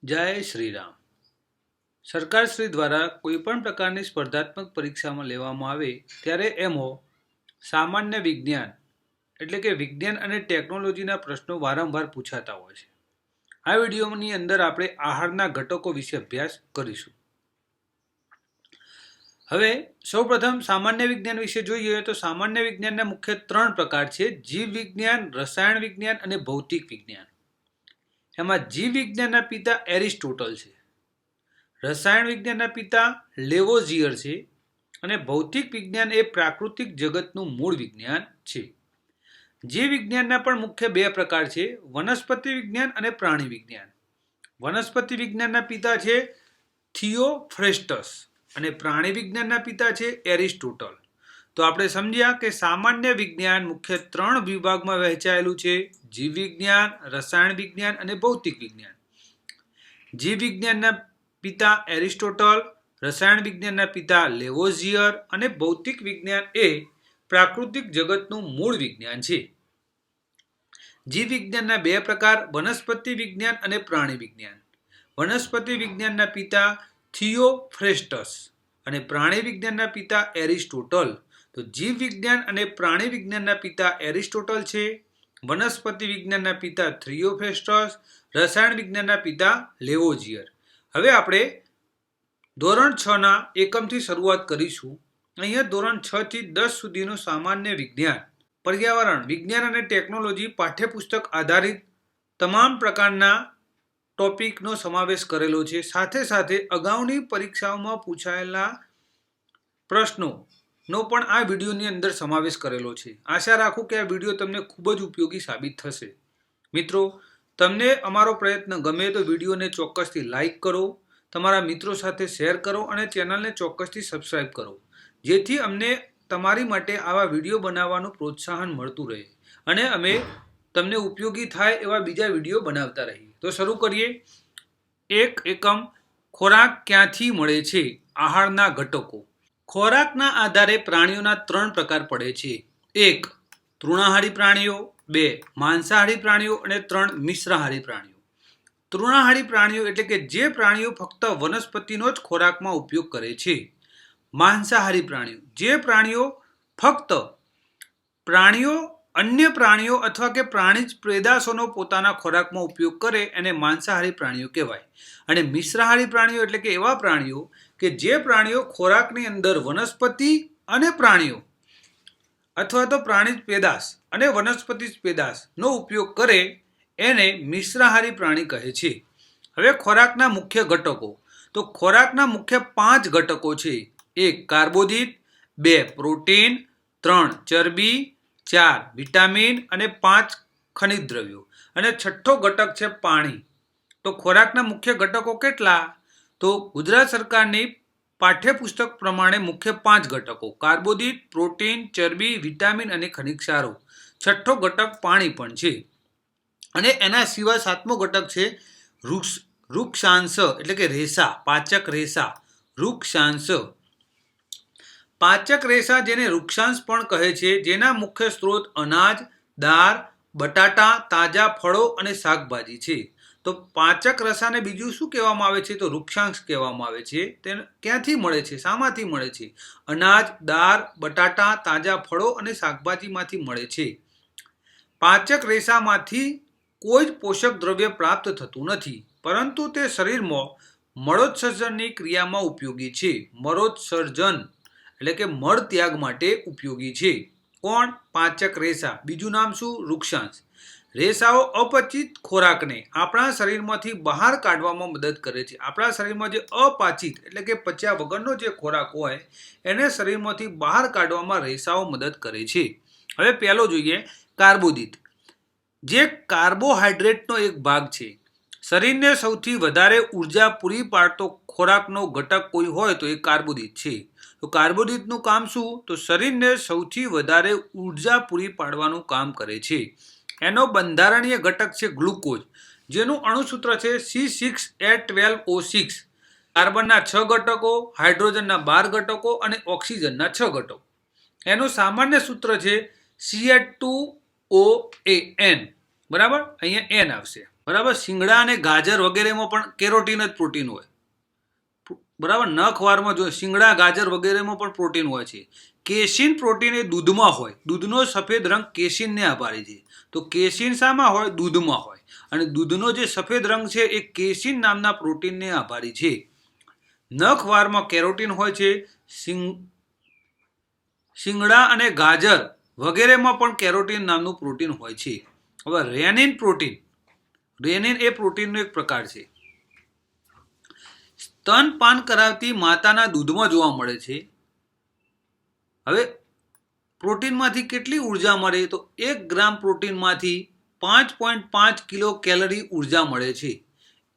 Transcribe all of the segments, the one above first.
જય શ્રી રામ. સરકાર શ્રી દ્વારા કોઈ પણ પ્રકારની સ્પર્ધાત્મક પરીક્ષામાં લેવામાં આવે ત્યારે એમાં સામાન્ય વિજ્ઞાન એટલે કે વિજ્ઞાન અને ટેકનોલોજીના પ્રશ્નો વારંવાર પૂછાતા હોય છે. આ વિડીયોની અંદર આપણે આહારના ઘટકો વિશે અભ્યાસ કરીશું. હવે સૌપ્રથમ સામાન્ય વિજ્ઞાન વિશે જોઈએ તો સામાન્ય વિજ્ઞાનના મુખ્ય 3 પ્રકાર છે: જીવ વિજ્ઞાન, રસાયણ વિજ્ઞાન અને ભૌતિક વિજ્ઞાન. એમાં જીવ વિજ્ઞાનના પિતા એરિસ્ટોટલ છે, રસાયણ વિજ્ઞાનના પિતા લેવોઝિયર છે અને ભૌતિક વિજ્ઞાન એ પ્રાકૃતિક જગતનું મૂળ વિજ્ઞાન છે. જીવ વિજ્ઞાનના પણ મુખ્ય 2 પ્રકાર છે: વનસ્પતિ વિજ્ઞાન અને પ્રાણી વિજ્ઞાન. વનસ્પતિ વિજ્ઞાનના પિતા છે થિયોફ્રેસ્ટસ અને પ્રાણી વિજ્ઞાનના પિતા છે એરિસ્ટોટલ. તો આપણે સમજ્યા કે સામાન્ય વિજ્ઞાન મુખ્ય 3 વિભાગમાં વહેંચાયેલું છે: જીવ વિજ્ઞાન, રસાયણ વિજ્ઞાન અને ભૌતિક વિજ્ઞાન. જીવ વિજ્ઞાનના પિતા એરિસ્ટોટલ, રસાયણ વિજ્ઞાનના પિતા લેવોઝિયર અને ભૌતિક વિજ્ઞાન એ પ્રાકૃતિક જગતનું મૂળ વિજ્ઞાન છે. જીવ વિજ્ઞાનના 2 પ્રકાર: વનસ્પતિ વિજ્ઞાન અને પ્રાણી વિજ્ઞાન. વનસ્પતિ વિજ્ઞાનના પિતા થિયોફ્રેસ્ટસ અને પ્રાણી વિજ્ઞાનના પિતા એરિસ્ટોટલ. તો જીવ વિજ્ઞાન અને પ્રાણી વિજ્ઞાનના પિતા એરિસ્ટોટલ છે, વનસ્પતિ વિજ્ઞાનના પિતા થિયોફ્રેસ્ટસ, રસાયણ વિજ્ઞાનના પિતા લેવોઝિયર. હવે આપણે ધોરણ 6 ના એકમથી શરૂઆત કરીશું. અહીંયા ધોરણ 6 થી 10 સુધીનું સામાન્ય વિજ્ઞાન, પર્યાવરણ વિજ્ઞાન અને ટેકનોલોજી પાઠ્યપુસ્તક આધારિત તમામ પ્રકારના ટોપિકનો સમાવેશ કરેલો છે. સાથે સાથે અગાઉની પરીક્ષાઓમાં પૂછાયેલા પ્રશ્નોનો પણ આ વિડીયોની અંદર સમાવેશ કરેલો છે. આશા રાખું કે આ વિડીયો તમને ખૂબ જ ઉપયોગી સાબિત થશે. મિત્રો, તમને અમારો પ્રયત્ન ગમે તો વિડીયોને ચોક્કસથી લાઇક કરો, તમારા મિત્રો સાથે શેર કરો અને ચેનલને ચોક્કસથી સબસ્ક્રાઇબ કરો, જેથી અમને તમારી માટે આવા વિડીયો બનાવવાનું પ્રોત્સાહન મળતું રહે અને અમે તમને ઉપયોગી થાય એવા બીજા વિડીયો બનાવતા રહીએ. તો શરૂ કરીએ. એક એકમ: ખોરાક ક્યાંથી મળે છે? આહારના ઘટકો. ખોરાકના આધારે પ્રાણીઓના 3 પ્રકાર પડે છે: 1. તૃણાહારી પ્રાણીઓ, 2. માંસાહારી પ્રાણીઓ અને 3. મિશ્રાહારી પ્રાણીઓ. તૃણાહારી પ્રાણીઓ એટલે કે જે પ્રાણીઓ ફક્ત વનસ્પતિનો જ ખોરાકમાં ઉપયોગ કરે છે. માંસાહારી પ્રાણીઓ: જે પ્રાણીઓ ફક્ત અન્ય પ્રાણીઓ અથવા કે પ્રાણીજ પેદાશોનો પોતાના ખોરાકમાં ઉપયોગ કરે એને માંસાહારી પ્રાણીઓ કહેવાય. અને મિશ્રાહારી પ્રાણીઓ એટલે કે એવા પ્રાણીઓ કે જે પ્રાણીઓ ખોરાકની અંદર વનસ્પતિ અને પ્રાણીઓ અથવા તો પ્રાણીજ પેદાશ અને વનસ્પતિ પેદાશનો ઉપયોગ કરે એને મિશ્રાહારી પ્રાણી કહે છે. હવે ખોરાકના મુખ્ય ઘટકો. તો ખોરાકના મુખ્ય 5 ઘટકો છે: 1. કાર્બોદિત, 2. પ્રોટીન, 3. ચરબી, 4. વિટામિન અને 5. ખનિજ દ્રવ્યો અને 6થો ઘટક છે પાણી. તો ખોરાકના મુખ્ય ઘટકો કેટલા? તો ગુજરાત સરકારની પાઠ્યપુસ્તક પ્રમાણે મુખ્ય 5 ઘટકો: કાર્બોદિત, પ્રોટીન, ચરબી, વિટામિન અને ખનિજ ક્ષારો. 6થો ઘટક પાણી પણ છે. અને એના સિવાય 7મો ઘટક છે વૃક્ષાંશ એટલે કે રેસા, પાચક રેસા, વૃક્ષાંશ. પાચક રેસા જેને વૃક્ષાંશ પણ કહે છે, જેના મુખ્ય સ્ત્રોત અનાજ, દાળ, બટાટા, તાજા ફળો અને શાકભાજી છે. તો પાચક રેસાને બીજું શું કહેવામાં આવે છે? તો વૃક્ષાંશ કહેવામાં આવે છે. તે ક્યાંથી મળે છે? શામાંથી મળે છે? અનાજ, દાળ, બટાટા, તાજા ફળો અને શાકભાજીમાંથી મળે છે. પાચક રેસામાંથી કોઈ જ પોષક દ્રવ્ય પ્રાપ્ત થતું નથી, પરંતુ તે શરીરમાં મળોત્સર્જનની ક્રિયામાં ઉપયોગી છે. મળોત્સર્જન એટલે કે મળ ત્યાગ માટે ઉપયોગી છે. કોણ? પાચક રેસા. બીજું નામ શું? વૃક્ષાંશ. રેસાઓ અપચિત ખોરાકને આપણા શરીરમાંથી બહાર કાઢવામાં મદદ કરે છે. આપણા શરીરમાં જે અપાચિત એટલે કે પચ્યા વગરનો જે ખોરાક હોય એને શરીરમાંથી બહાર કાઢવામાં રેસાઓ મદદ કરે છે. હવે પહેલો જોઈએ કાર્બોદિત, જે કાર્બોહાઈડ્રેટનો એક ભાગ છે. શરીરને સૌથી વધારે ઉર્જા પૂરી પાડતો ખોરાકનો ઘટક કોઈ હોય તો એ કાર્બોદિત છે. તો કાર્બોદિતનું કામ શું? તો શરીરને સૌથી વધારે ઉર્જા પૂરી પાડવાનું કામ કરે છે. એનો બંધારણીય ઘટક છે ગ્લુકોઝ, જેનું અણુસૂત્ર છે C6H12O6. કાર્બનના 6 ઘટકો, હાઇડ્રોજનના 12 ઘટકો અને ઓક્સિજનના 6 ઘટકો. એનું સામાન્ય સૂત્ર છે CH2OAN. બરાબર, અહીંયા N આવશે. બરાબર. શિંગડા અને ગાજર વગેરેમાં પણ કેરોટીન જ પ્રોટીન હોય. બરાબર. નખવારમાં જો શિંગડા ગાજર વગેરેમાં પણ પ્રોટીન હોય છે. કેસીન પ્રોટીન એ દૂધમાં હોય. દૂધનો સફેદ રંગ કેસીનને આભારી છે. તો કેસીન શામાં હોય? દૂધમાં હોય. અને દૂધનો જે સફેદ રંગ છે એ કેસીન નામના પ્રોટીનને આભારી છે. નખવારમાં કેરોટીન હોય છે. શિંગડા અને ગાજર વગેરેમાં પણ કેરોટીન નામનું પ્રોટીન હોય છે. હવે રેનિન પ્રોટીન. રેનિન એ પ્રોટીનનો એક પ્રકાર છે. સ્તનપાન કરાવતી માતાના દૂધમાં જોવા મળે છે. હવે પ્રોટીનમાંથી કેટલી ઉર્જા મળે? તો 1 ગ્રામ પ્રોટીનમાંથી 5.5 કિલો કેલરી ઉર્જા મળે છે.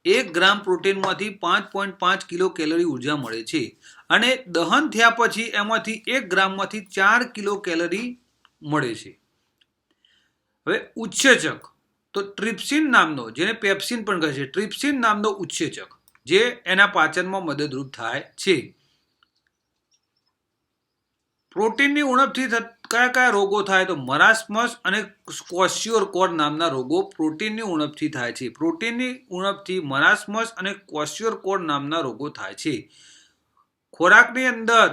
1 ગ્રામ પ્રોટીનમાંથી 5.5 કિલો કેલરી ઉર્જા મળે છે. અને દહન થયા પછી એમાંથી 1 ગ્રામમાંથી 4 કિલો કેલરી મળે છે. હવે ઉત્સેચક, તો ટ્રિપ્સિન નામનો, જેને પેપ્સિન પણ કહે છે, ટ્રિપ્સિન નામનો ઉત્સેચક જે એના પાચનમાં મદદરૂપ થાય છે. પ્રોટીનની ઉણપથી કયા કયા રોગો થાય? તો મરાસ્મસ અને ક્વોશિયોરકોર નામના રોગો પ્રોટીનની ઉણપથી થાય છે. પ્રોટીનની ઉણપથી મરાસ્મસ અને ક્વોશિયોરકોર નામના રોગો થાય છે. ખોરાકની અંદર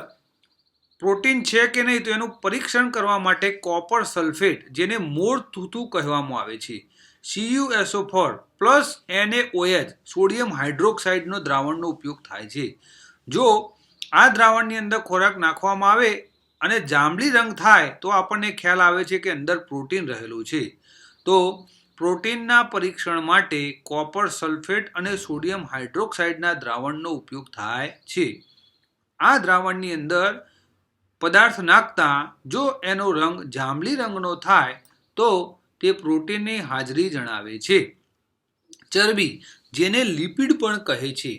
પ્રોટીન છે કે નહીં તો એનું પરીક્ષણ કરવા માટે કોપર સલ્ફેટ, જેને મોર થૂથું કહેવામાં આવે છે, CuSO4 પ્લસ NaOH સોડિયમ હાઇડ્રોક્સાઇડનો દ્રાવણનો ઉપયોગ થાય છે. જો આ દ્રાવણની અંદર ખોરાક નાખવામાં આવે અને જાંબલી રંગ થાય તો આપણને ખ્યાલ આવે છે કે અંદર પ્રોટીન રહેલું છે. તો પ્રોટીનના પરીક્ષણ માટે કોપર સલ્ફેટ અને સોડિયમ હાઇડ્રોક્સાઇડના દ્રાવણનો ઉપયોગ થાય છે. આ દ્રાવણની અંદર પદાર્થ નાખતા જો એનો રંગ જાંબલી રંગનો થાય તો તે પ્રોટીનની હાજરી જણાવે છે. ચરબી, જેને લિપિડ પણ કહે છે,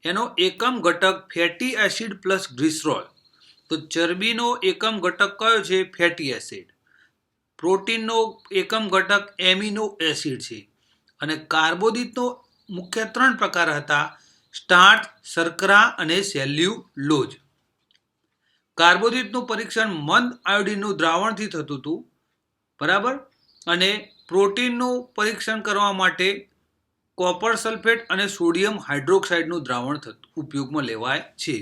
એનો એકમ ઘટક ફેટી એસિડ પ્લસ ગ્લિસરોલ. તો ચરબીનો એકમ ઘટક કયો છે? Fatty acid. પ્રોટીનનો એકમ ઘટક એમિનો એસિડ છે. અને કાર્બોદિતનો મુખ્ય 3 પ્રકાર હતા: સ્ટાર્ચ, શર્કરા અને સેલ્યુલોઝ. કાર્બોદિતનું પરીક્ષણ મંદ આયોડિનનું દ્રાવણથી થતું હતું. બરાબર. અને પ્રોટીનનું પરીક્ષણ કરવા માટે કોપર સલ્ફેટ અને સોડિયમ હાઇડ્રોક્સાઇડનું દ્રાવણ ઉપયોગમાં લેવાય છે.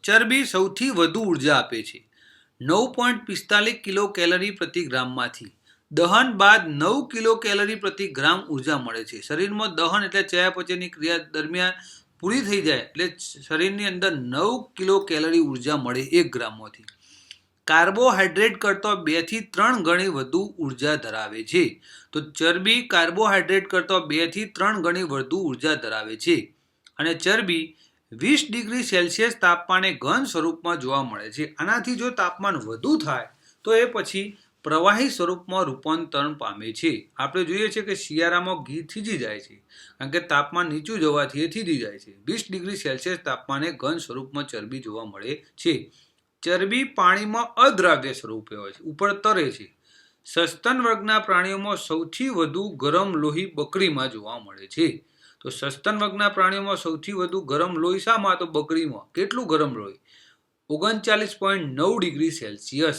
ચરબી સૌથી વધુ ઉર્જા આપે છે. 9.45 કિલો કેલરી પ્રતિ ગ્રામમાંથી દહન બાદ 9 કિલો કેલરી પ્રતિ ગ્રામ ઉર્જા મળે છે. શરીરમાં દહન એટલે ચયાપચયની ક્રિયા દરમિયાન પૂરી થઈ જાય એટલે શરીરની અંદર 9 કિલો કેલરી ઉર્જા મળે 1 ગ્રામમાંથી. કાર્બોહાઈડ્રેટ કરતાં 2 થી 3 ગણી વધુ ઉર્જા ધરાવે છે. તો ચરબી કાર્બોહાઈડ્રેટ કરતાં 2 થી 3 ગણી વધુ ઉર્જા ધરાવે છે. અને ચરબી 20 ડિગ્રી સેલ્સિયસ તાપમાને ઘન સ્વરૂપમાં જોવા મળે છે. આનાથી જો તાપમાન વધુ થાય તો એ પછી પ્રવાહી સ્વરૂપમાં રૂપાંતરણ પામે છે. આપણે જોઈએ છીએ કે શિયાળામાં ઘી થીજી જાય છે કારણ કે તાપમાન નીચું જવાથી એ થીજી જાય છે. 20 ડિગ્રી સેલ્સિયસ તાપમાને ઘન સ્વરૂપમાં ચરબી જોવા મળે છે. ચરબી પાણીમાં અદ્રાવ્ય સ્વરૂપે હોય છે, ઉપર તરે છે. સસ્તન વર્ગના પ્રાણીઓમાં સૌથી વધુ ગરમ લોહી બકરીમાં જોવા મળે છે. તો સસ્તન વર્ગના પ્રાણીઓમાં સૌથી વધુ ગરમ લોહી શામાં? તો બકરીમાં. કેટલું ગરમ લોહી? 39.9 ડિગ્રી સેલ્સિયસ.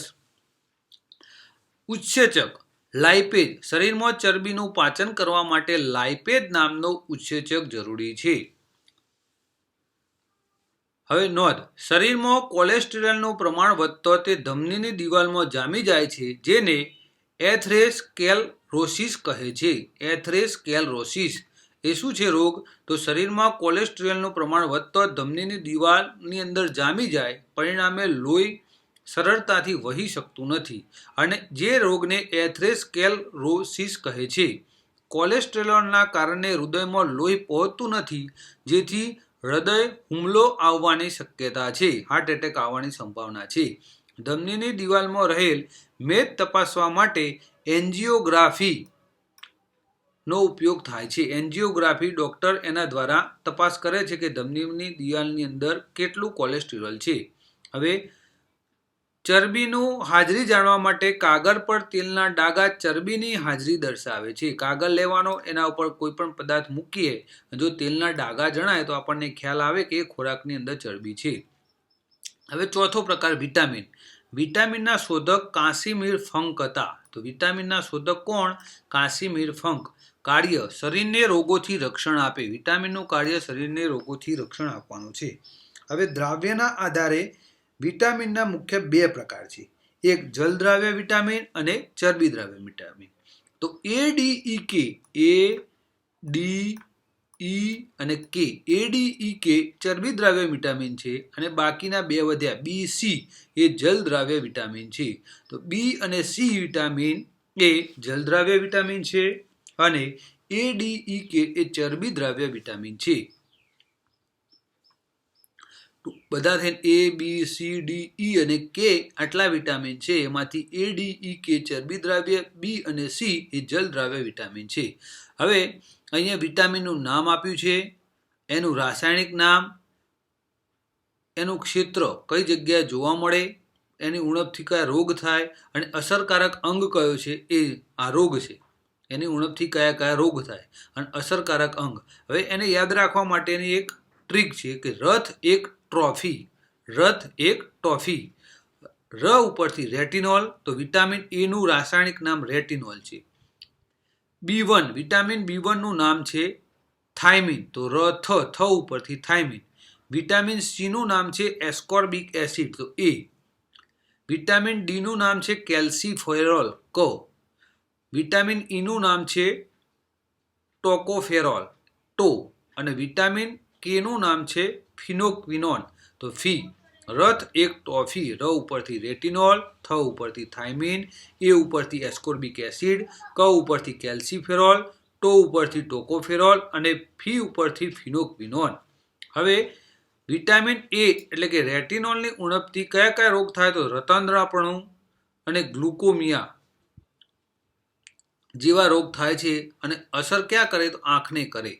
ઉત્સેચક લાઇપેજ, શરીરમાં ચરબીનું પાચન કરવા માટે લાઇપેજ નામનો ઉત્સેચક જરૂરી છે. હવે નોંધ, શરીરમાં કોલેસ્ટેરોલનું પ્રમાણ વધતા તે ધમનીની દિવાલમાં જામી જાય છે, જેને એથેરોસ્ક્લેરોસિસ કહે છે. એથેરોસ્ક્લેરોસિસ એ શું છે રોગ? તો શરીરમાં કોલેસ્ટેરોલનું પ્રમાણ વધતા ધમનીની દિવાલની અંદર જામી જાય, પરિણામે લોહી સરળતાથી વહી શકતું નથી અને જે રોગને એથેરોસ્ક્લેરોસિસ કહે છે. કોલેસ્ટેરોલના કારણે હૃદયમાં લોહી પહોંચતું નથી, જેથી હૃદય હુમલો આવવાની શક્યતા છે, હાર્ટ એટેક આવવાની સંભાવના છે. ધમનીની દિવાલમાં રહેલ મેદ તપાસવા માટે એન્જિયોગ્રાફી નો ઉપયોગ થાય છે. એન્જિયોગ્રાફી ડોક્ટર એના દ્વારા તપાસ કરે છે કે ધમનીની દિવાલની અંદર કેટલું કોલેસ્ટેરોલ છે. હવે ચરબીનું હાજરી જાણવા માટે કાગળ પર તેલના ડાઘા ચરબીની હાજરી દર્શાવે છે. કાગળ લેવાનો, એના ઉપર કોઈ પણ પદાર્થ મૂકીએ, જો તેલના ડાઘા જણાય તો આપણને ખ્યાલ આવે કે ખોરાકની અંદર ચરબી છે. હવે ચોથો પ્રકાર વિટામિન. વિટામિનના શોધક કાસિમીર ફંક હતા. તો વિટામિનના શોધક કોણ? કાસિમીર ફંક. કાર્ય શરીરને રોગોથી રક્ષણ આપે. વિટામિનનું કાર્ય શરીરને રોગોથી રક્ષણ આપવાનું છે. હવે દ્રાવ્યના આધારે વિટામિનના મુખ્ય 2 પ્રકાર છે. એક જલદ્રાવ્ય વિટામિન અને ચરબી દ્રાવ્ય વિટામિન. તો ADEK, ADE અને K. ADEK ચરબી દ્રાવ્ય વિટામિન છે અને બાકીના 2 વધ્યા BC એ જલદ્રાવ્ય વિટામિન છે. તો B અને C વિટામિન એ જલદ્રાવ્ય વિટામિન છે અને ADEK એ ચરબી દ્રાવ્ય વિટામિન છે. બધા થઈને A, B, C, D, E અને K આટલા વિટામિન છે. એમાંથી ADEK ચરબી દ્રાવ્ય, B અને C એ જલ દ્રાવ્ય વિટામિન છે. હવે અહીંયા વિટામિનનું નામ આપ્યું છે, એનું રાસાયણિક નામ, એનું ક્ષેત્ર કઈ જગ્યાએ જોવા મળે, એની ઉણપથી કયા રોગ થાય અને અસરકારક અંગ કયો છે એ આ રોગ છે. એની ઉણપથી કયા કયા રોગ થાય અને અસરકારક અંગ. હવે એને યાદ રાખવા માટેની એક ટ્રીક છે કે રથ એક ટ્રોફી. રથ એક ટ્રોફી. ર ઉપરથી રેટિનોલ. તો વિટામિન એ નું રાસાયણિક નામ રેટિનોલ છે. B1 વિટામિન B1 નું નામ છે થાઇમિન. તો થ ઉપરથી થાઇમિન. વિટામિન સી નું નામ છે એસ્કોર્બિક એસિડ. તો એ. વિટામિન ડી નું નામ છે કેલ્સીફેરોલ. ક. વિટામિન ઈ નું નામ છે ટોકોફેરોલ. ટો. અને વિટામિન કે નું નામ છે ફિનોક્વિનોન. તો ફી. રથ એક ટોફી. ર ઉપરથી રેટિનોલ, થ ઉપરથી થાઇમિન, એ ઉપરથી એસ્કોર્બિક એસિડ, ક ઉપરથી કેલ્સીફેરોલ, ટો ઉપરથી ટોકોફેરોલ અને ફી ઉપરથી ફિનોક્વિનોન. હવે વિટામિન એ એટલે કે રેટિનોલની ઉણપથી કયા કયા રોગ થાય? તો રતનરાપણું અને ગ્લુકોમિયા જેવા રોગ થાય છે. અને અસર ક્યાં કરે? તો આંખને કરે.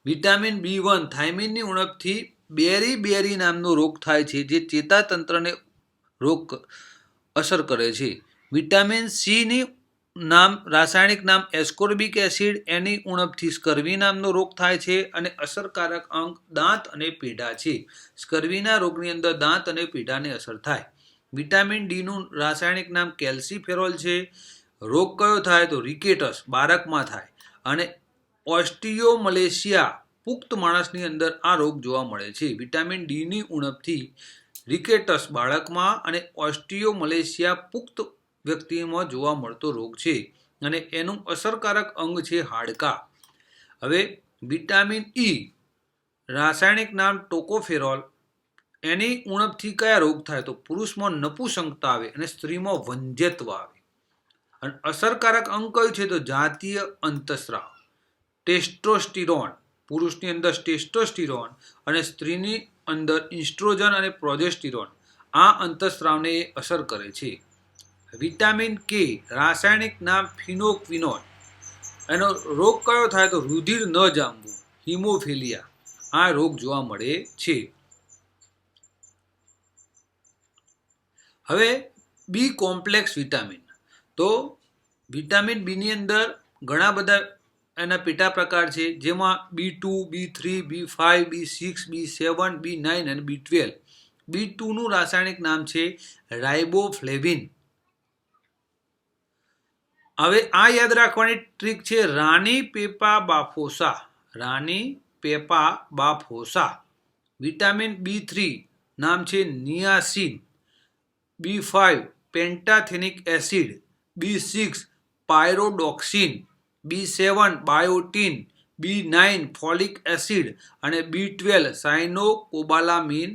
વિટામિન B1 થાઇમિનની ઉણપથી બેરી નામનો રોગ થાય છે જે ચેતાતંત્રને રોગ અસર કરે છે. વિટામિન સી ની રાસાયણિક નામ એસ્કોર્બિક એસિડ. એની ઉણપથી સ્કર્વી નામનો રોગ થાય છે અને અસરકારક અંગ દાંત અને પીડા છે. સ્કર્વીના રોગની અંદર દાંત અને પીડાને અસર થાય. વિટામિન ડી નું રાસાયણિક નામ કેલ્સીફેરોલ છે. રોગ કયો થાય? તો રિકેટસ બાળકમાં થાય અને ઓસ્ટિયોમલેશિયા પુખ્ત માણસની અંદર આ રોગ જોવા મળે છે. વિટામિન ડી ની ઉણપથી રિકેટસ બાળકમાં અને ઓસ્ટિયોમલેશિયા પુખ્ત વ્યક્તિમાં જોવા મળતો રોગ છે અને એનું અસરકારક અંગ છે હાડકાં. હવે વિટામિન ઈ રાસાયણિક નામ ટોકોફેરોલ. એની ઉણપથી કયા રોગ થાય? તો પુરુષમાં નપુંસકતા આવે અને સ્ત્રીમાં વંધ્યત્વ આવે. અને અસરકારક અંગ કયું છે? તો જાતીય અંતસ્રાવ. ટેસ્ટોસ્ટિરોન. પુરુષની અંદર ટેસ્ટોસ્ટિરોન અને સ્ત્રીની અંદર ઇસ્ટ્રોજન અને પ્રોજેસ્ટિરોન. આ અંતસ્રાવને અસર કરે છે. વિટામિન કે રાસાયણિક નામ ફિનોક્વિનોન. એનો રોગ કયો થાય? તો રુધિર ન જામવું, હિમોફિલિયા. આ રોગ જોવા મળે છે. હવે બી કોમ્પ્લેક્સ વિટામિન. તો વિટામિન બી ની અંદર ઘણા બધા એના પેટા પ્રકાર છે, જેમાં B2, B3, B5, B6, B7, B9 અને B12. B2 નું રાસાયણિક નામ છે રાઇબોફ્લેવિન. હવે આ યાદ રાખવાની ટ્રીક છે રાની પેપાબાફોસા. રાની પેપાબાફોસા. વિટામિન B3 નામ છે niacin. B5 pantothenic acid. B6 pyridoxine. B7 biotin. B9 folic acid અને B12 સાયનોકોબાલામીન.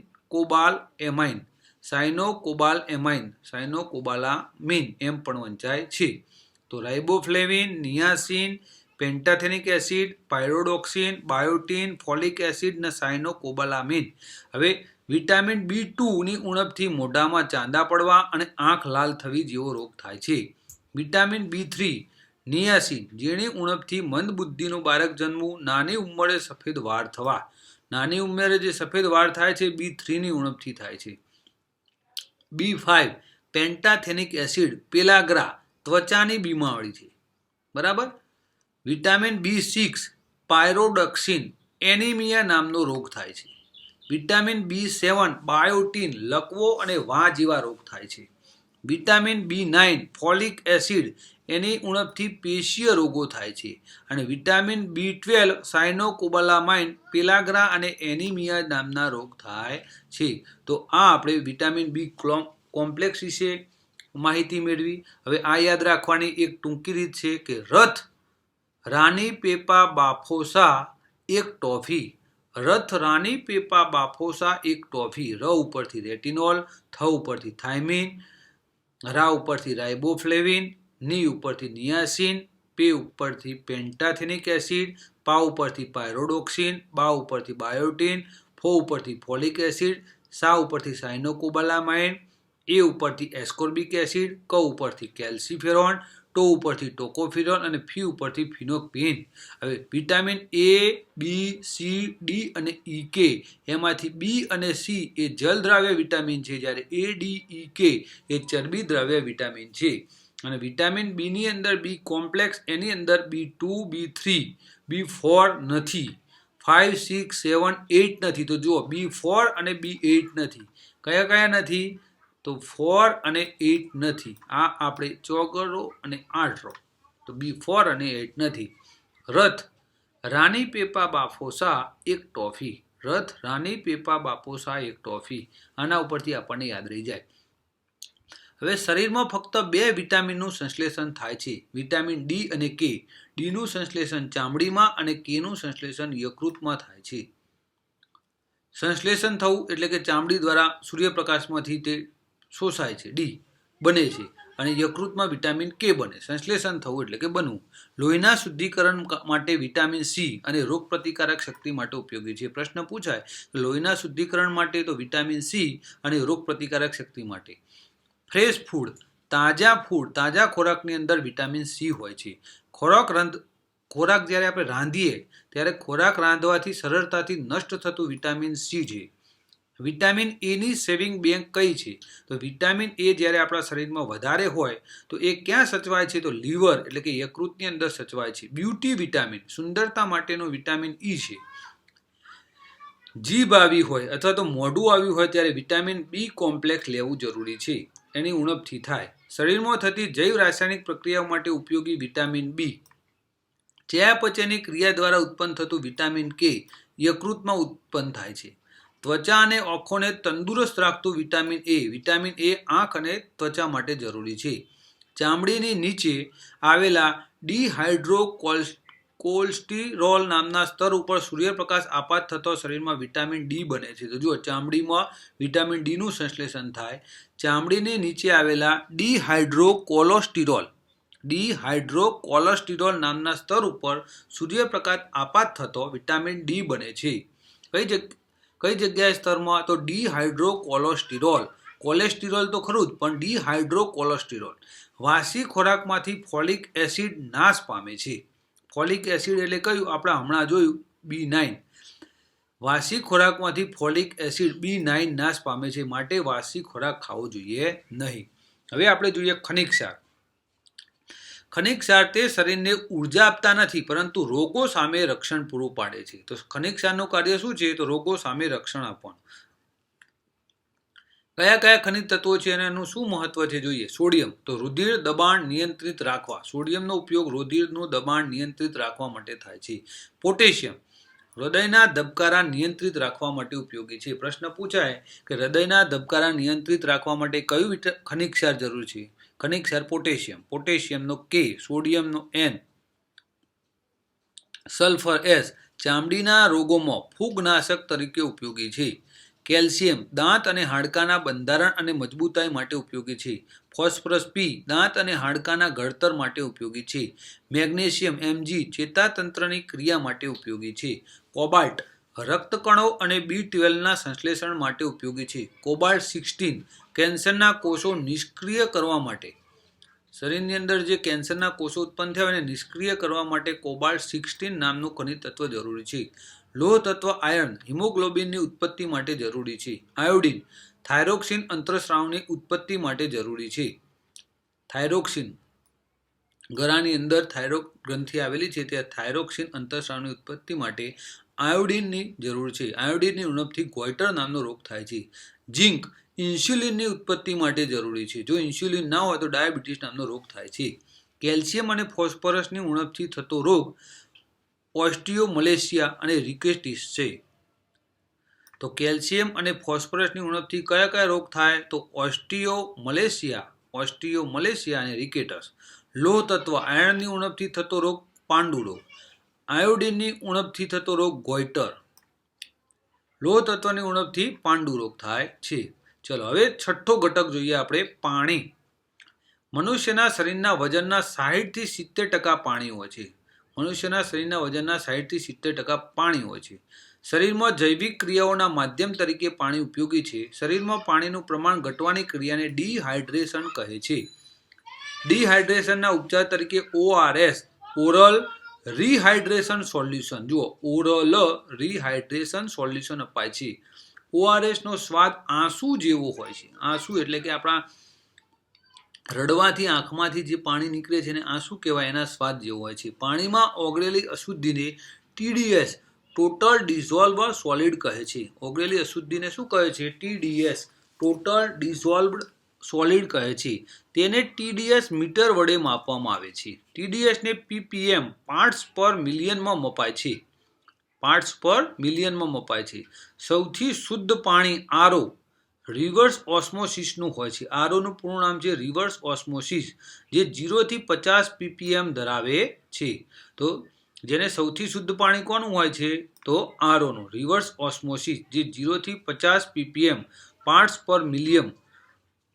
સાયનોકોબાલામીન એમ પણ વંચાય છે. તો riboflavin, niacin, pantothenic acid, pyridoxine, biotin, folic acid અને સાયનોકોબાલામીન. હવે વિટામિન B2 ની ઉણપથી મોઢામાં ચાંદા પડવા અને આંખ લાલ થવી જેવો રોગ થાય છે. વિટામિન B3 નિયાસિન જેની ઉણપથી મંદ બુદ્ધિનું બાળક જન્મવું, નાની ઉંમરે સફેદ વાળ થવા. નાની ઉંમરે જે સફેદ વાળ થાય છે B3 ની ઉણપથી થાય છે. B5 પેન્ટાથેનિક એસિડ પેલાગ્રા ત્વચાની બીમારી છે. બરાબર. વિટામિન B6 પાયરોડોક્સિન એનિમિયા નામનો રોગ થાય છે. વિટામિન B7 બાયોટીન લકવો અને વા જેવા રોગ થાય છે. વિટામિન B9 ફોલિક એસિડ એની ઉણપથી પેશીય રોગો થાય છે. અને વિટામિન B12 સાયનોકોબાલામાઇન પેલાગ્રા અને એનિમિયા નામના રોગ થાય છે. તો આ આપણે વિટામિન બી કોમ્પ્લેક્સ વિશે માહિતી મેળવી. હવે આ યાદ રાખવાની એક ટૂંકી રીત છે કે રથ રાની પેપા બાફોસા એક ટોફી. રથ રાની પેપા બાફોસા એક ટોફી. ર ઉપરથી રેટિનોલ, થ ઉપરથી થાઇમિન, રા ઉપરથી રાઇબોફ્લેવિન, ની ઉપરથી નિયાસિન, પે ઉપરથી પેન્ટાથેનિક એસિડ, પા ઉપરથી પાયરોડોક્સિન, બા ઉપરથી બાયોટીન, ફો ઉપરથી ફોલિક એસિડ, સા ઉપરથી સાયનોકોબાલામાઇન, એ ઉપરથી એસ્કોર્બિક એસિડ, ક ઉપરથી કેલ્સીફેરોન, ટો ઉપરથી ટોકોફિરોન અને ફી ઉપરથી ફિનોક્પિન. હવે vitamin A, B, C, D અને ઈ કે એમાંથી બી અને સી એ જલદ્રાવ્ય વિટામિન છે, જ્યારે એ, ડી, ઈ કે એ ચરબી દ્રાવ્ય વિટામિન છે. અને વિટામિન બી ની અંદર બી કોમ્પ્લેક્સ એની અંદર B2, B3, B4 નથી, 5, 6, 7, 8 નથી. તો જુઓ B4 અને B8 નથી. કયા કયા નથી? તો 4 અને 8 નથી. આ આપણે ચોગડો અને 8 રો. તો B4 અને 8 નથી. રથ રાની પેપા બાફોસા એક ટોફી. રથ રાની પેપા બાફોસા એક ટોફી. આના ઉપરથી આપણને યાદ રહી જાય. હવે શરીરમાં ફક્ત 2 વિટામિનનું સંશ્લેષણ થાય છે, વિટામિન ડી અને કે. ડીનું સંશ્લેષણ ચામડીમાં અને કેનું સંશ્લેષણ યકૃતમાં થાય છે. સંશ્લેષણ થવું એટલે કે ચામડી દ્વારા સૂર્યપ્રકાશમાંથી તે શોષાય છે, ડી બને છે, અને યકૃતમાં વિટામિન કે બને. સંશ્લેષણ થવું એટલે કે બનવું. લોહીના શુદ્ધિકરણ માટે વિટામિન સી અને રોગપ્રતિકારક શક્તિ માટે ઉપયોગી છે. પ્રશ્ન પૂછાય લોહીના શુદ્ધિકરણ માટે તો વિટામિન સી અને રોગપ્રતિકારક શક્તિ માટે. ફ્રેશ ફૂડ, તાજા ખોરાકની અંદર વિટામિન સી હોય છે. ખોરાક જ્યારે આપણે રાંધીએ ત્યારે ખોરાક રાંધવાથી સરળતાથી નષ્ટ થતું વિટામિન સી છે. વિટામિન એની સેવિંગ બેંક કઈ છે? તો વિટામિન એ જ્યારે આપણા શરીરમાં વધારે હોય તો એ ક્યાં સચવાય છે? તો લીવર એટલે કે યકૃતની અંદર સચવાય છે. બ્યુટી વિટામિન, સુંદરતા માટેનો વિટામિન ઈ છે. જીભ આવી હોય અથવા તો મોઢું આવ્યું હોય ત્યારે વિટામિન બી કોમ્પ્લેક્સ લેવું જરૂરી છે, એની ઉણપથી થાય. શરીરમાં થતી જૈવ રાસાયણિક પ્રક્રિયાઓ માટે ઉપયોગી વિટામિન બી. ચયાપચયની ક્રિયા દ્વારા ઉત્પન્ન થતું વિટામિન કે યકૃતમાં ઉત્પન્ન થાય છે. ત્વચા અને આંખોને તંદુરસ્ત રાખતું વિટામિન એ. વિટામિન એ આંખ અને ત્વચા માટે જરૂરી છે. ચામડીની નીચે આવેલા ડિહાઇડ્રોકોલેસ્ટેરોલ નામના સ્તર ઉપર સૂર્યપ્રકાશ આપાત થતો શરીરમાં વિટામિન ડી બને છે. તો જુઓ ચામડીમાં વિટામિન ડીનું સંશ્લેષણ થાય. ચામડીની નીચે આવેલા ડિહાઇડ્રોકોલેસ્ટેરોલ નામના સ્તર ઉપર સૂર્યપ્રકાશ આપાત થતો વિટામિન ડી બને છે. કઈ જગ્યાએ સ્તરમાં? તો ડિહાઇડ્રોકોલેસ્ટેરોલ. કોલેસ્ટેરોલ તો ખરું જ, પણ ડિહાઇડ્રોકોલેસ્ટેરોલ. વાસી ખોરાકમાંથી ફોલિક એસિડ નાશ પામે છે. ફોલિક એસિડ એટલે કયું? આપણે હમણાં જોયું B9. વાસી ખોરાકમાંથી ફોલિક એસિડ B9 નાશ પામે છે, માટે વાસી ખોરાક ખાવો જોઈએ નહીં. હવે આપણે જોઈએ ખનિજ ક્ષાર. ખનિજ ક્ષાર તે શરીરને ઉર્જા આપતા નથી, પરંતુ રોગો સામે રક્ષણ પૂરું પાડે છે. તો ખનિજ ક્ષારનું કાર્ય શું છે? તો રોગો સામે રક્ષણ આપવાનું. કયા કયા ખનિજ તત્વો છે અને એનું શું મહત્વ છે જોઈએ. સોડિયમ, તો રુધિર દબાણ નિયંત્રિત રાખવા. સોડિયમનો ઉપયોગ રુધિરનું દબાણ નિયંત્રિત રાખવા માટે થાય છે. પોટેશિયમ હૃદયના ધબકારા નિયંત્રિત રાખવા માટે ઉપયોગી છે. પ્રશ્ન પૂછાય કે હૃદયના ધબકારા નિયંત્રિત રાખવા માટે કયું ખનિજ ક્ષાર જરૂર છે? ખનિજ ક્ષાર પોટેશિયમ. પોટેશિયમનો કે, સોડિયમનો N, સલ્ફર S ચામડીના રોગોમાં ફૂગનાશક તરીકે ઉપયોગી છે. કેલ્શિયમ દાંત અને હાડકાના બંધારણ અને મજબૂતાઈ માટે ઉપયોગી છે. ફોસ્ફરસ P દાંત અને હાડકાના ઘડતર માટે ઉપયોગી છે. મેગ્નેશિયમ Mg ચેતાતંત્રની ક્રિયા માટે ઉપયોગી છે. કોબાલ્ટ રક્તકણો અને B12ના સંશ્લેષણ માટે ઉપયોગી છે. કોબાલ્ટ 16 કેન્સરના કોષો નિષ્ક્રિય કરવા માટે. શરીરની અંદર જે કેન્સરના કોષો ઉત્પન્ન થયા એને નિષ્ક્રિય કરવા માટે કોબાલ્ટ 16 નામનું ખનિજ તત્વ જરૂરી છે. લોહ તત્વ આયર્ન હિમોગ્લોબિનની ઉત્પત્તિ માટે જરૂરી છે. આયોડિન થાઇરોક્સિન અંતઃસ્રાવની ઉત્પત્તિ માટે જરૂરી છે. થાઇરોક્સિન ગળાની અંદર થાઇરોઇડ ગ્રંથિ આવેલી છે, ત્યાં થાઇરોક્સિન અંતઃસ્રાવની ઉત્પત્તિ માટે આયોડિનની જરૂર છે. આયોડિનની ઉણપથી ગોઈટર નામનો રોગ થાય છે. ઝીંક ઇન્સ્યુલિનની ઉત્પત્તિ માટે જરૂરી છે. જો ઇન્સ્યુલિન ના હોય તો ડાયાબિટીસ નામનો રોગ થાય છે. કેલ્શિયમ અને ફોસ્ફરસની ઉણપથી થતો રોગ ઓસ્ટિયોમલેશિયા અને રિકેટિસ છે. તો કેલ્શિયમ અને ફોસ્ફરસની ઉણપથી કયા કયા રોગ થાય? તો ઓસ્ટિયોમલેશિયા અને રિકેટસ. લોહ તત્વ આયર્નની ઉણપથી થતો રોગ પાંડુ રોગ. આયોડિનની ઉણપથી થતો રોગ ગોઈટર. લોહ તત્વની ઉણપથી પાંડુ રોગ થાય છે. ચલો હવે છઠ્ઠો ઘટક જોઈએ આપણે, પાણી. મનુષ્યના શરીરના વજનના 60 થી 70% પાણી હોય છે. મનુષ્યના શરીરના વજનના 60 થી 70% પાણી હોય છે. શરીરમાં જૈવિક ક્રિયાઓના માધ્યમ તરીકે પાણી ઉપયોગી છે. શરીરમાં પાણીનું પ્રમાણ ઘટવાની ક્રિયાને ડિહાઇડ્રેશન કહે છે. ડિહાઇડ્રેશનના ઉપચાર તરીકે ORS ઓરલ રિહાઇડ્રેશન સોલ્યુશન, જુઓ ઓરલ રિહાઇડ્રેશન સોલ્યુશન અપાય છે. ORS નો સ્વાદ આંસુ જેવો હોય છે. આંસુ એટલે કે આપણા રડવાથી આંખમાંથી જે પાણી નીકળે છે ને આંસુ કહેવાય, એના સ્વાદ જેવો હોય છે. પાણીમાં ઓગળેલી અશુદ્ધિને TDS ટોટલ ડિઝોલ્વડ સોલિડ કહે છે. ઓગળેલી અશુદ્ધિને શું કહે છે? TDS ટોટલ ડિઝોલ્વડ સોલિડ કહે છે. તેને TDS મીટર વડે માપવામાં આવે છે. TDS ને ppm પાર્ટ્સ પર મિલિયનમાં મપાય છે. પાર્ટ્સ પર મિલિયનમાં મપાય છે. સૌથી શુદ્ધ પાણી RO રિવર્સ ઓસ્મોસિસનું હોય છે. RO નું પૂરું નામ છે રિવર્સ ઓસ્મોસિસ, જે 0 થી 50 ppm ધરાવે છે. તો જેને સૌથી શુદ્ધ પાણી કોનું હોય છે? તો RO નું રિવર્સ ઓસ્મોસિસ, જે 0 થી 50 ppm પાર્ટ્સ પર મિલિયન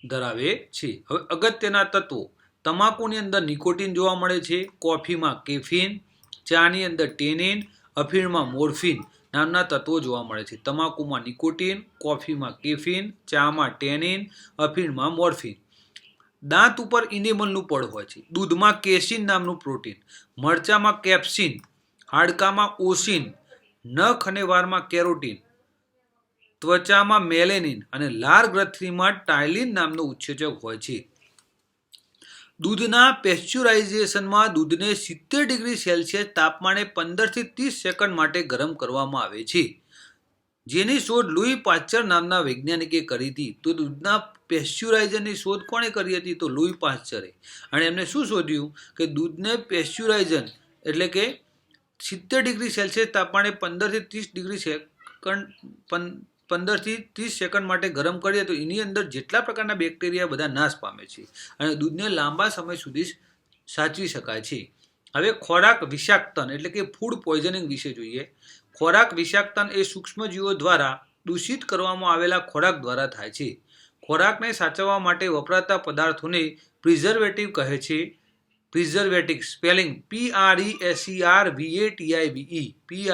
ધરાવે છે. હવે અગત્યના તત્વો. તમાકુની અંદર નિકોટીન જોવા મળે છે. કોફીમાં કેફીન, ચાની અંદર ટેનિન, અફીણમાં મોર્ફિન નામના તત્વો જોવા મળે છે. તમાકુમાં નિકોટીન, કોફીમાં કેફીન, ચામાં ટેનિન, અફીણમાં મોર્ફિન. દાંત ઉપર ઇનેમલનું પડ હોય છે. દૂધમાં કેસીન નામનું પ્રોટીન, મરચામાં કેપ્સિન, હાડકામાં ઓસિન, નખ અને વાળમાં કેરોટીન, ત્વચામાં મેલેનિન અને લાળ ગ્રંથિમાં ટાયલિન નામનો ઉત્સેચક હોય છે. દૂધના પેસ્ચ્યુરાઇઝેશનમાં દૂધને 70 ડિગ્રી સેલ્સિયસ તાપમાને 15 થી 30 સેકન્ડ માટે ગરમ કરવામાં આવે છે, જેની શોધ લુઈ પાશ્ચર નામના વૈજ્ઞાનિકે કરી હતી. તો દૂધના પેસ્ચ્યુરાઇઝરની શોધ કોણે કરી હતી? તો લુઈ પાશ્ચરે. અને એમને શું શોધ્યું કે દૂધને પેસ્ચ્યુરાઇઝન એટલે કે 70 ડિગ્રી સેલ્સિયસ તાપમાને 15 થી 30 ડિગ્રી સેકન્ડ 15 થી 30 સેકન્ડ માટે ગરમ કરીએ તો એની અંદર જેટલા પ્રકારના બેક્ટેરિયા બધા નાશ પામે છે અને દૂધને લાંબા સમય સુધી સાચવી શકાય છે. હવે ખોરાક વિષાક્તન એટલે કે ફૂડ પોઈઝનિંગ વિશે જોઈએ. ખોરાક વિષાક્તન એ સૂક્ષ્મજીવો દ્વારા દૂષિત કરવામાં આવેલા ખોરાક દ્વારા થાય છે. ખોરાકને સાચવવા માટે વપરાતા પદાર્થોને પ્રિઝર્વેટિવ કહે છે. Preservative spelling PRESERVATIVE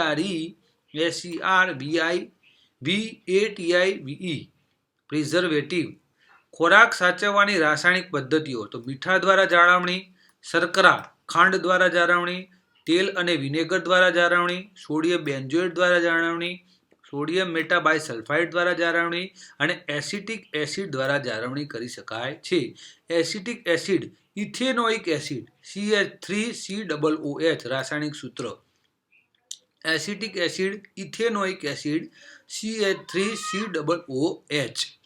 preservative. ખોરાક સાચવવાની રાસાયણિક પદ્ધતિઓ. તો મીઠા દ્વારા જાળવણી, શર્કરા ખાંડ દ્વારા જાળવણી, તેલ અને વિનેગર દ્વારા જાળવણી, સોડિયમ બેન્ઝોએટ દ્વારા જાળવણી, સોડિયમ મેટાબાયસલ્ફાઇડ દ્વારા જાળવણી અને એસિટિક એસિડ દ્વારા જાળવણી કરી શકાય છે. Acetic acid ethanoic acid CH3COOH રાસાયણિક સૂત્ર. Acetic acid ethanoic acid CH3COOH.